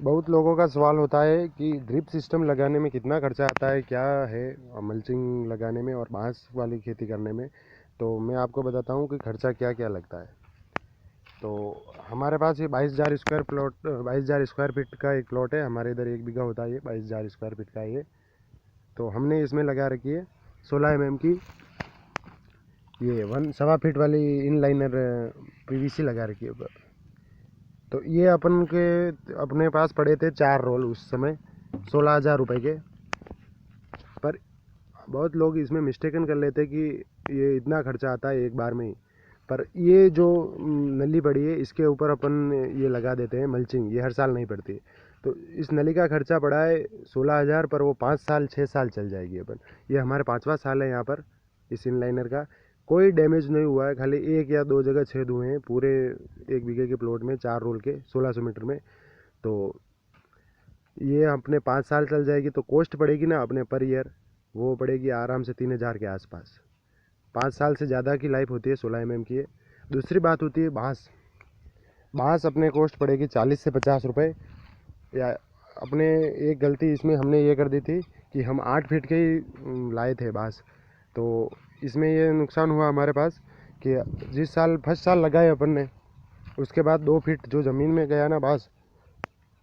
बहुत लोगों का सवाल होता है कि ड्रिप सिस्टम लगाने में कितना खर्चा आता है, क्या है मल्चिंग लगाने में और बांस वाली खेती करने में। तो मैं आपको बताता हूँ कि खर्चा क्या क्या लगता है। तो हमारे पास ये 22,000 स्क्वायर फीट का एक प्लॉट है। हमारे इधर 1 बीघा होता है, ये 22,000 स्क्वायर फीट का है ये। तो हमने इसमें लगा रखी है 16 mm की ये 1.25 फीट वाली इन लाइनर पीवीसी लगा रखी है ऊपर। तो ये अपन के अपने पास पड़े थे 4 रोल उस समय 16,000 रुपये के। पर बहुत लोग इसमें मिस्टेकन कर लेते कि ये इतना खर्चा आता है एक बार में ही। पर ये जो नली पड़ी है इसके ऊपर अपन ये लगा देते हैं मल्चिंग, ये हर साल नहीं पड़ती। तो इस नली का खर्चा पड़ा है 16,000, पर वो 5 साल 6 साल चल जाएगी अपन। ये हमारे 5वां साल है यहाँ पर इस इनलाइनर का। कोई डैमेज नहीं हुआ है, खाली 1 या 2 जगह छेद हुए हैं पूरे 1 बीघे के प्लॉट में 4 रोल के 1600 मीटर में। तो ये अपने 5 साल चल जाएगी। तो कॉस्ट पड़ेगी ना अपने पर ईयर, वो पड़ेगी आराम से 3,000 के आसपास। 5 साल से ज़्यादा की लाइफ होती है 16 mm की है। दूसरी बात होती है बांस। बांस अपने कॉस्ट पड़ेगी 40 से 50 रुपये। या अपने एक गलती इसमें हमने ये कर दी थी कि हम 8 फीट के ही लाए थे बांस। तो इसमें ये नुकसान हुआ हमारे पास कि जिस साल फर्स्ट साल लगाए अपन ने, उसके बाद 2 फीट जो ज़मीन में गया ना बांस,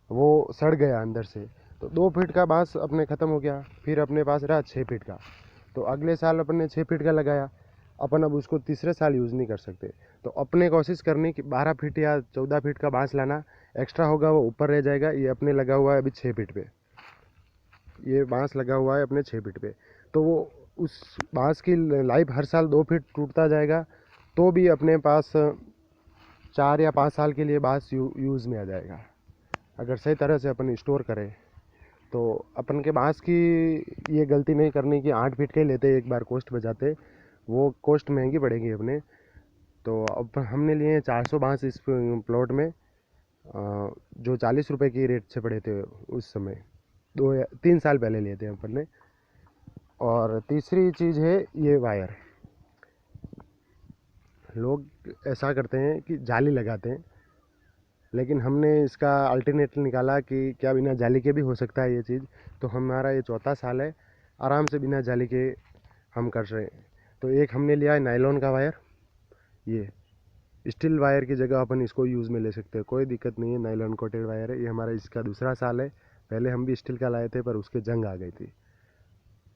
वो सड़ गया अंदर से। तो 2 फीट का बांस अपने ख़त्म हो गया। फिर अपने पास रहा 6 फीट का। तो अगले साल अपन ने 6 फीट का लगाया। अपन अब उसको तीसरे साल यूज़ नहीं कर सकते। तो अपने कोशिश करनी कि 12 फीट या 14 फीट का बांस लाना। एक्स्ट्रा होगा वो ऊपर रह जाएगा। ये अपने लगा हुआ है अभी 6 फीट पे। ये बांस लगा हुआ है अपने 6 फीट पे। तो वो उस बांस की लाइफ हर साल 2 फीट टूटता जाएगा। तो भी अपने पास 4 या 5 साल के लिए बांस यूज़ में आ जाएगा, अगर सही तरह से अपन स्टोर करें। तो अपन के बांस की ये गलती नहीं करनी कि 8 फीट के ही लेते एक बार कॉस्ट बचाते, वो कॉस्ट महंगी पड़ेगी अपने। तो अब हमने लिए 400 बांस इस प्लॉट में, जो 40 रुपये की रेट से पड़े थे उस समय। 2 या 3 साल पहले लिए थे अपन ने। और तीसरी चीज़ है ये वायर। लोग ऐसा करते हैं कि जाली लगाते हैं, लेकिन हमने इसका अल्टरनेट निकाला कि क्या बिना जाली के भी हो सकता है ये चीज़। तो हमारा ये चौथा साल है आराम से बिना जाली के हम कर रहे हैं। तो एक हमने लिया है नायलॉन का वायर। ये स्टील वायर की जगह अपन इसको यूज़ में ले सकते हैं, कोई दिक्कत नहीं है। नायलॉन कोटेड वायर है। ये हमारा इसका दूसरा साल है। पहले हम भी स्टील का लाए थे पर उसके जंग आ गई थी।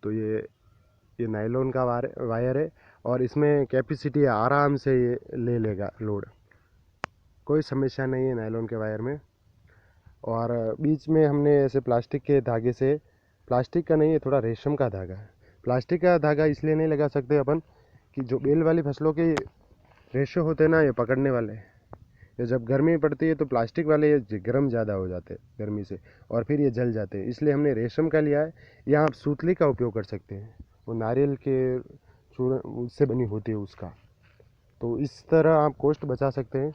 तो ये नायलॉन का वायर है। और इसमें कैपेसिटी आराम से ये ले लेगा लोड, कोई समस्या नहीं है नायलॉन के वायर में। और बीच में हमने ऐसे प्लास्टिक के धागे से, प्लास्टिक का नहीं है, थोड़ा रेशम का धागा है। प्लास्टिक का धागा इसलिए नहीं लगा सकते अपन कि जो बेल वाली फसलों के रेशे होते हैं ना, ये पकड़ने वाले, ये जब गर्मी पड़ती है तो प्लास्टिक वाले ये गर्म ज़्यादा हो जाते हैं गर्मी से, और फिर ये जल जाते हैं। इसलिए हमने रेशम का लिया है। या आप सूतली का उपयोग कर सकते हैं, वो नारियल के चूर्ण उससे बनी होती है उसका। तो इस तरह आप कॉस्ट बचा सकते हैं।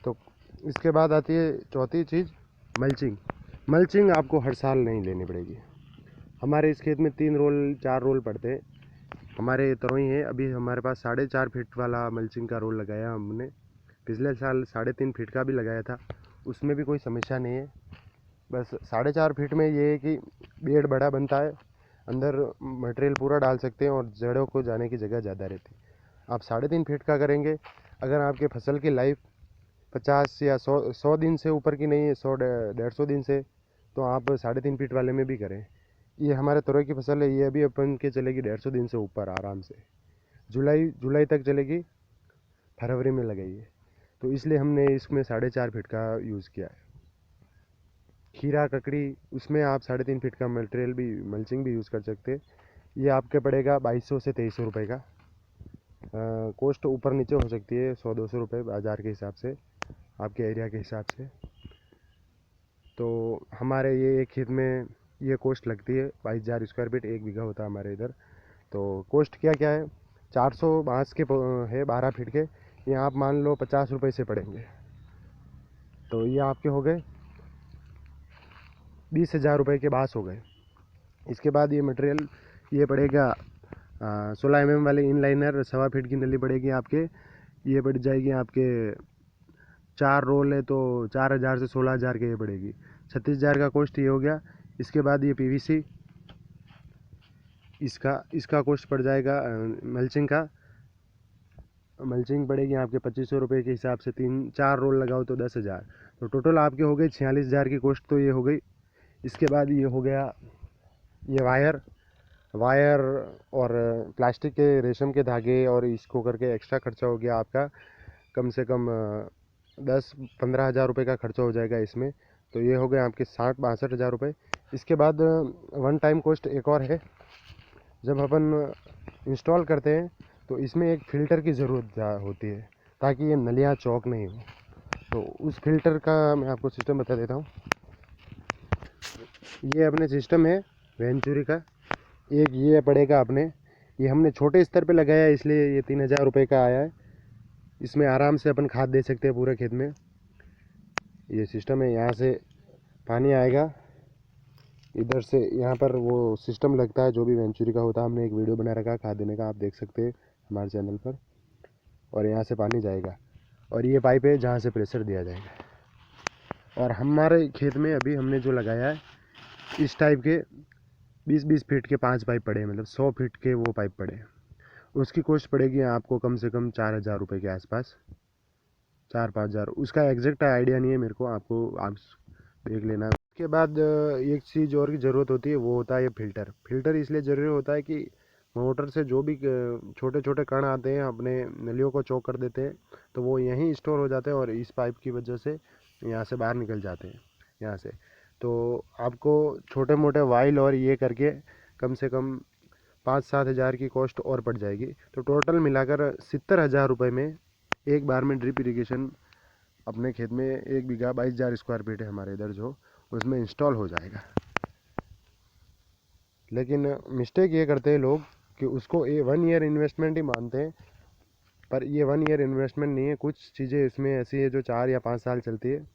तो इसके बाद आती है चौथी चीज़, मल्चिंग। मल्चिंग आपको हर साल नहीं लेनी पड़ेगी। हमारे इस खेत में 3 रोल 4 रोल पड़ते हैं। हमारे तरोई है, अभी हमारे पास 4.5 फीट वाला मल्चिंग का रोल लगाया हमने। पिछले साल 3.5 फीट का भी लगाया था, उसमें भी कोई समस्या नहीं है। बस 4.5 फीट में ये है कि बेड बड़ा बनता है, अंदर मटेरियल पूरा डाल सकते हैं और जड़ों को जाने की जगह ज़्यादा रहती है। आप 3.5 फीट का करेंगे, अगर आपके फसल की लाइफ 50 या 100 दिन से ऊपर की नहीं है, 100 150 दिन से, तो आप 3.5 फीट वाले में भी करें। ये हमारे तुरई की फसल है, ये अभी अपन के चलेगी 150 दिन से ऊपर आराम से। जुलाई जुलाई तक चलेगी, फरवरी में लगाइए। तो इसलिए हमने इसमें 4.5 फीट का यूज़ किया है। खीरा ककड़ी, उसमें आप 3.5 फीट का मटेरियल भी, मल्चिंग भी यूज़ कर सकते हैं। ये आपके पड़ेगा 2200 से 2300 रुपये का। कॉस्ट ऊपर नीचे हो सकती है, 100 200 रुपये बाज़ार के हिसाब से, आपके एरिया के हिसाब से। तो हमारे ये एक खेत में ये कॉस्ट लगती है 22,000 स्क्वायर फीट, 1 बीघा होता है हमारे इधर। तो कॉस्ट क्या क्या है, 400 बांस के है 12 फीट के, ये आप मान लो 50 रुपये से पड़ेंगे। तो ये आपके हो गए 20,000 रुपये के बांस हो गए। इसके बाद ये मटेरियल ये पड़ेगा 16 mm वाले इन लाइनर 1.25 फीट की नली पड़ेगी आपके। ये पड़ जाएगी आपके 4 रोल है तो 4,000 से 16,000 के ये पड़ेगी। 36,000 का कॉस्ट ये हो गया। इसके बाद ये पीवीसी, इसका कॉस्ट पड़ जाएगा। मल्चिंग पड़ेगी आपके 2500 रुपये के हिसाब से, 3-4 रोल लगाओ तो 10,000। तो टोटल आपके हो गई 46,000 की कॉस्ट, तो ये हो गई। इसके बाद ये हो गया ये वायर और प्लास्टिक के रेशम के धागे और इसको करके एक्स्ट्रा खर्चा हो गया आपका कम से कम 10-15 हज़ार रुपये का खर्चा हो जाएगा इसमें। तो ये हो गए आपके 60-62 हज़ार रुपये। इसके बाद वन टाइम कॉस्ट एक और है। जब अपन इंस्टॉल करते हैं तो इसमें एक फ़िल्टर की ज़रूरत होती है ताकि ये नलियाँ चौक नहीं हो। तो उस फिल्टर का मैं आपको सिस्टम बता देता हूँ। ये अपने सिस्टम है वेंचुरी का। एक ये पड़ेगा अपने, ये हमने छोटे स्तर पे लगाया है इसलिए ये 3,000 रुपये का आया है। इसमें आराम से अपन खाद दे सकते हैं पूरे खेत में। ये सिस्टम है, यहाँ से पानी आएगा, इधर से यहाँ पर वो सिस्टम लगता है जो भी वेंचुरी का होता है। हमने एक वीडियो बना रखा है खाद देने का, आप देख सकते हैं हमारे चैनल पर। और यहाँ से पानी जाएगा और ये पाइप है जहाँ से प्रेशर दिया जाएगा। और हमारे खेत में अभी हमने जो लगाया है इस टाइप के 20-20 फीट के 5 पाइप पड़े हैं, मतलब 100 फीट के वो पाइप पड़े हैं। उसकी कॉस्ट पड़ेगी आपको कम से कम 4,000 रुपये के आसपास, 4-5 हज़ार। उसका एग्जैक्ट आइडिया नहीं है मेरे को, आप देख लेना। उसके बाद एक चीज़ और की ज़रूरत होती है, वो होता है ये फ़िल्टर इसलिए ज़रूरी होता है कि मोटर से जो भी छोटे छोटे कण आते हैं अपने नलियों को चौक कर देते हैं, तो वो यहीं स्टोर हो जाते हैं और इस पाइप की वजह से यहाँ से बाहर निकल जाते हैं यहाँ से। तो आपको छोटे मोटे वाइल और ये करके कम से कम 5-7 हज़ार की कॉस्ट और पड़ जाएगी। तो टोटल मिलाकर 70,000 रुपये में एक बार में ड्रिप इरिगेशन अपने खेत में 1 बीघा 22,000 स्क्वायर फीट है हमारे इधर जो, उसमें इंस्टॉल हो जाएगा। लेकिन मिस्टेक ये करते हैं लोग कि उसको 1 ईयर इन्वेस्टमेंट ही मानते हैं, पर ये 1 ईयर इन्वेस्टमेंट नहीं है। कुछ चीज़ें इसमें ऐसी है जो 4 या 5 साल चलती है,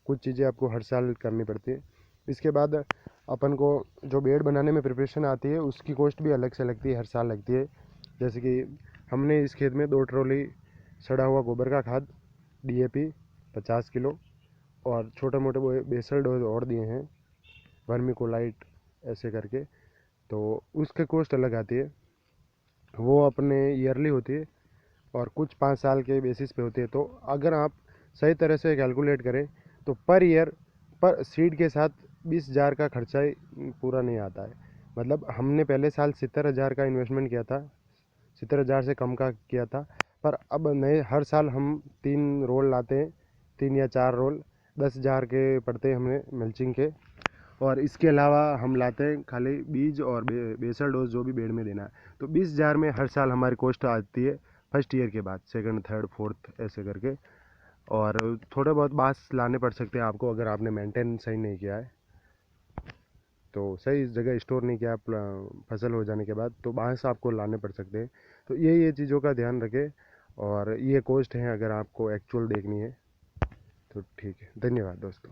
कुछ चीज़ें आपको हर साल करनी पड़ती है। इसके बाद अपन को जो बेड बनाने में प्रिपरेशन आती है उसकी कॉस्ट भी अलग से लगती है, हर साल लगती है। जैसे कि हमने इस खेत में 2 ट्रॉली सड़ा हुआ गोबर का खाद, DAP 50 किलो और छोटे मोटे बेसल डोज और दिए हैं, वर्मीकोलाइट ऐसे करके। तो उसकी कॉस्ट अलग आती है, वो अपने ईयरली होती है और कुछ 5 साल के बेसिस पे होती है। तो अगर आप सही तरह से कैलकुलेट करें तो पर ईयर पर सीड के साथ 20,000 का खर्चा ही पूरा नहीं आता है। मतलब हमने पहले साल 70,000 का इन्वेस्टमेंट किया था, 70,000 से कम का किया था, पर अब नए हर साल हम 3 रोल लाते हैं, 3 या 4 रोल 10,000 के पड़ते हैं हमें मल्चिंग के। और इसके अलावा हम लाते हैं खाली बीज और बेसल डोज जो भी बेड में देना है। तो 20,000 में हर साल हमारी कॉस्ट आती है फर्स्ट ईयर के बाद, सेकंड, थर्ड, फोर्थ ऐसे करके। और थोड़े बहुत बांस लाने पड़ सकते हैं आपको अगर आपने मेंटेन सही नहीं किया है, तो सही जगह स्टोर नहीं किया फसल हो जाने के बाद, तो बांस आपको लाने पड़ सकते हैं। तो ये चीज़ों का ध्यान रखें। और ये कॉस्ट है अगर आपको एक्चुअल देखनी है तो। ठीक है, धन्यवाद दोस्तों।